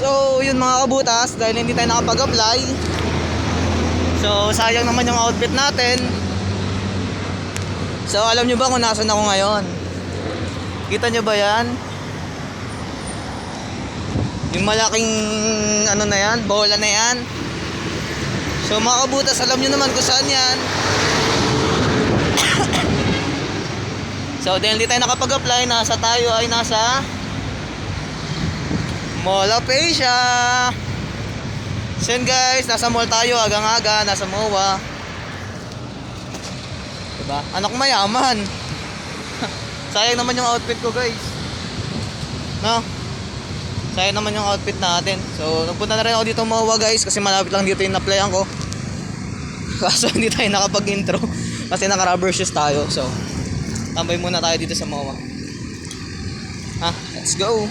So yun mga kabutas, dahil hindi tayo nakapag-apply, so sayang naman yung outfit natin. So alam nyo ba kung nasan ako ngayon? Kita nyo ba yan? Yung malaking ano na yan, bola na yan. So mga kabutas, alam nyo naman kung saan yan. So dahil hindi tayo nakapag-apply, tayo ay nasa Mall of Asia. So yun guys, nasa mall tayo agang-aga, nasa MOA. Diba? Anak mayaman. Sayang naman yung outfit ko guys, no? Sayang naman yung outfit natin. So nagpunta na rin ako dito MOA guys, kasi malapit lang dito yung na-applyan ko. Kaso hindi tayo nakapag-intro kasi naka-rubber shoes tayo. So tambay muna tayo dito sa MOA. Let's go.